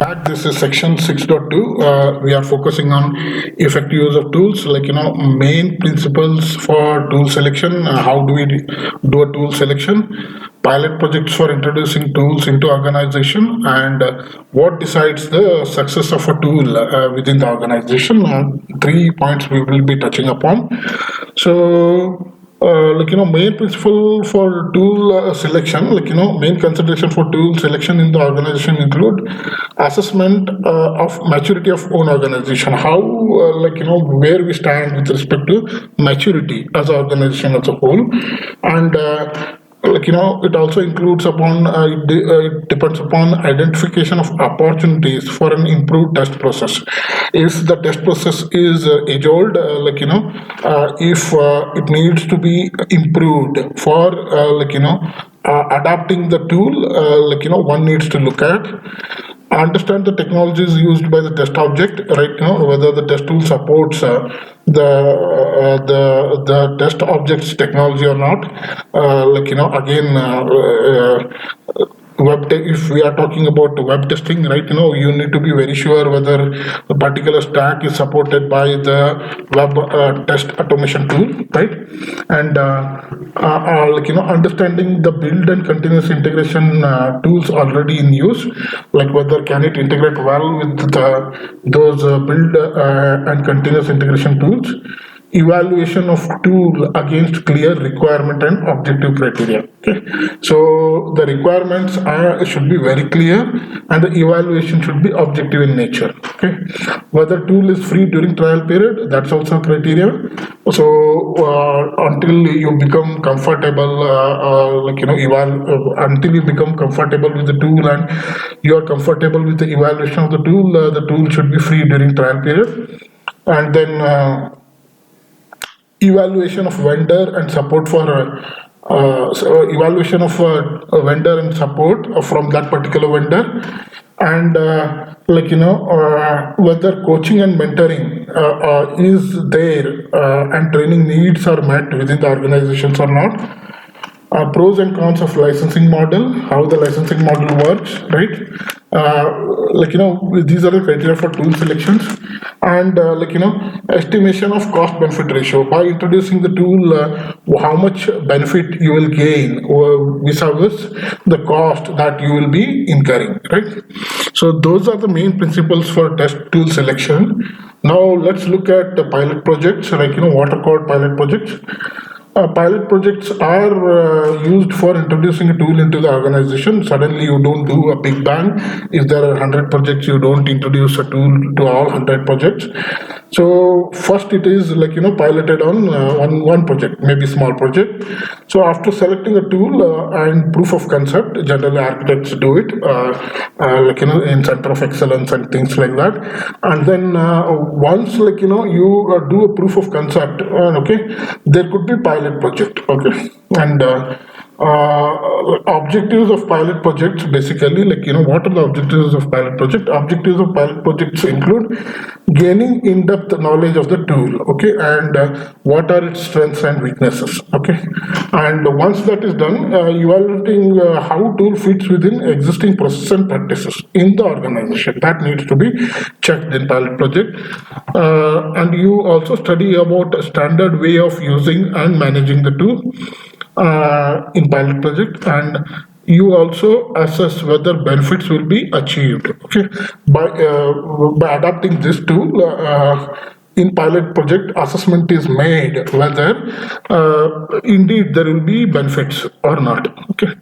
back. This is section 6.2. We are focusing on effective use of tools, main principles for tool selection. How do we do a tool selection? Pilot projects for introducing tools into organization, and what decides the success of a tool within the organization. 3 points we will be touching upon. So main principle for tool selection, main consideration for tool selection in the organization include assessment of maturity of own organization. How, where we stand with respect to maturity as an organization as a whole. And it also includes upon it depends upon identification of opportunities for an improved test process. If the test process is age old, if it needs to be improved for adapting the tool, one needs to look at understand the technologies used by the test object, right? Whether the test tool supports the test object's technology or not. If we are talking about web testing, right, you need to be very sure whether a particular stack is supported by the web test automation tool, right? And understanding the build and continuous integration tools already in use, like whether can it integrate well with those build and continuous integration tools. Evaluation of tool against clear requirement and objective criteria. Okay, so the requirements should be very clear, and the evaluation should be objective in nature. Okay, whether tool is free during trial period, that's also criteria. So until you become comfortable, until you become comfortable with the tool and you are comfortable with the evaluation of the tool should be free during trial period. And then evaluation of vendor and support for evaluation of a vendor and support from that particular vendor, and whether coaching and mentoring is there and training needs are met within the organizations or not. Pros and cons of licensing model, how the licensing model works, right? These are the criteria for tool selections. And estimation of cost benefit ratio. By introducing the tool, how much benefit you will gain vis-a-vis the cost that you will be incurring, right? So those are the main principles for test tool selection. Now let's look at the pilot projects, what are called pilot projects. Pilot projects are used for introducing a tool into the organization. Suddenly you don't do a big bang. If there are 100 projects, you don't introduce a tool to all 100 projects. So first it is piloted on one project, maybe small project. So after selecting a tool and proof of concept, generally architects do it in center of excellence and things like that. And then once you do a proof of concept, there could be pilot project, okay. And objectives of pilot projects, basically, what are the objectives of pilot project? Objectives of pilot projects include gaining in-depth knowledge of the tool, okay, and what are its strengths and weaknesses, okay. And once that is done, evaluating how tool fits within existing processes and practices in the organization, that needs to be checked in pilot project. And you also study about a standard way of using and managing the tool in pilot project, and you also assess whether benefits will be achieved, okay, by adapting this tool. In pilot project, assessment is made whether indeed there will be benefits or not, okay.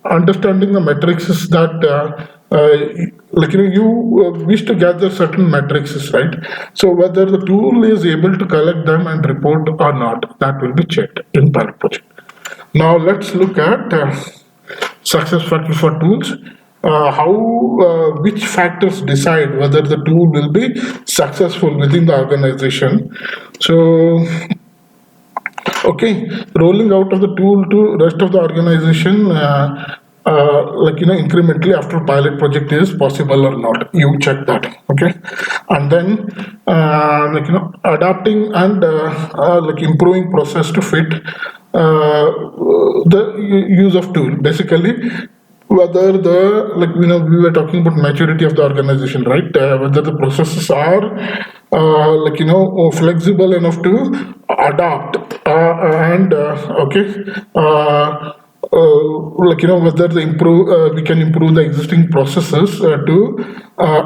Understanding the metrics is that you wish to gather certain metrics, right? So whether the tool is able to collect them and report or not, that will be checked in pilot project. Now let's look at success factors for tools. Which factors decide whether the tool will be successful within the organization. So, okay, rolling out of the tool to rest of the organization, incrementally after pilot project is possible or not, you check that, okay. And then adapting and improving process to fit the use of tool. Basically, whether the, like, we were talking about maturity of the organization, right? Whether the processes are flexible enough to adapt and okay whether the improve we can improve the existing processes to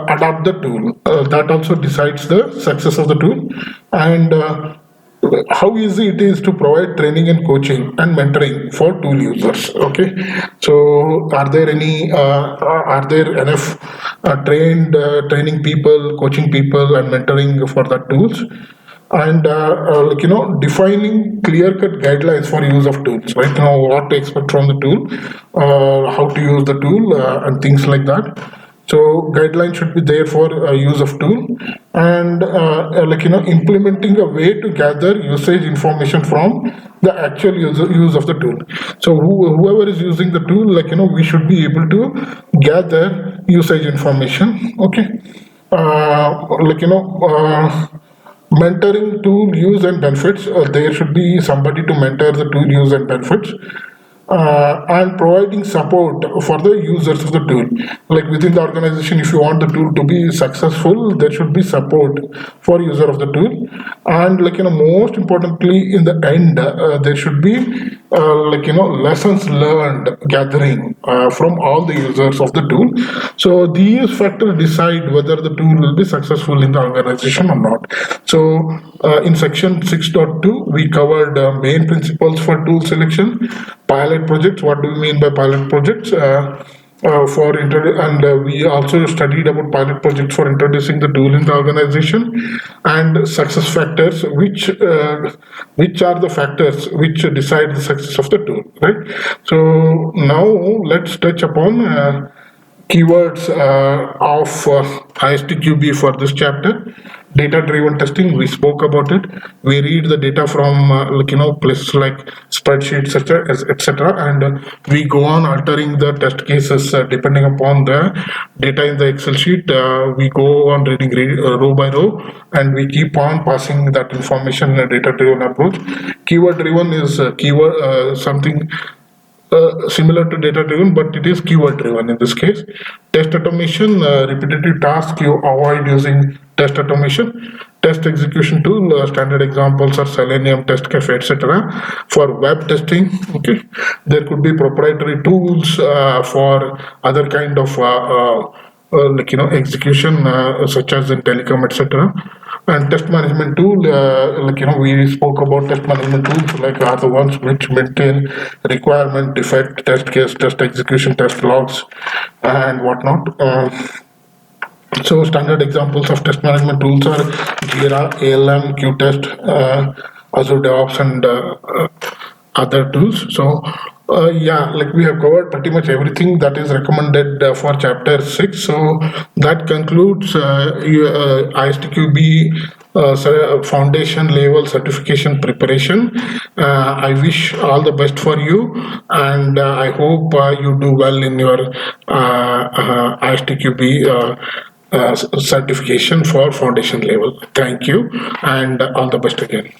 adapt the tool. That also decides the success of the tool. And how easy it is to provide training and coaching and mentoring for tool users. Okay, so are there enough training people, coaching people, and mentoring for the tools? And defining clear cut guidelines for use of tools, right? Now, what to expect from the tool, how to use the tool, and things like that. So guidelines should be there for use of tool. And implementing a way to gather usage information from the actual use of the tool. So whoever is using the tool, we should be able to gather usage information. Okay, mentoring tool use and benefits. There should be somebody to mentor the tool use and benefits. And providing support for the users of the tool. Like within the organization, if you want the tool to be successful, there should be support for user of the tool. And most importantly, in the end, there should be lessons learned gathering from all the users of the tool. So these factors decide whether the tool will be successful in the organization or not. So in section 6.2, we covered main principles for tool selection, pilot projects. What do we mean by pilot projects? We also studied about pilot projects for introducing the tool in the organization, and success factors, which are the factors which decide the success of the tool, right? So now let's touch upon keywords of ISTQB for this chapter. Data-driven testing, we spoke about it. We read the data from places like spreadsheets, etc., and we go on altering the test cases depending upon the data in the Excel sheet. We go on reading row by row, and we keep on passing that information in a data-driven approach. Keyword-driven is something similar to data driven, but it is keyword driven in this case. Test automation, repetitive task, you avoid using test automation. Test execution tool, standard examples are Selenium, Test Cafe, etc. For web testing, okay, there could be proprietary tools for other kind of execution, such as in telecom, etc. And test management tool, we spoke about test management tools, are the ones which maintain requirement, defect, test case, test execution, test logs, and whatnot. So standard examples of test management tools are Jira, ALM, Qtest, Azure DevOps, and other tools. So we have covered pretty much everything that is recommended for chapter 6. So that concludes ISTQB foundation level certification preparation. I wish all the best for you, and I hope you do well in your ISTQB certification for foundation level. Thank you, and all the best again.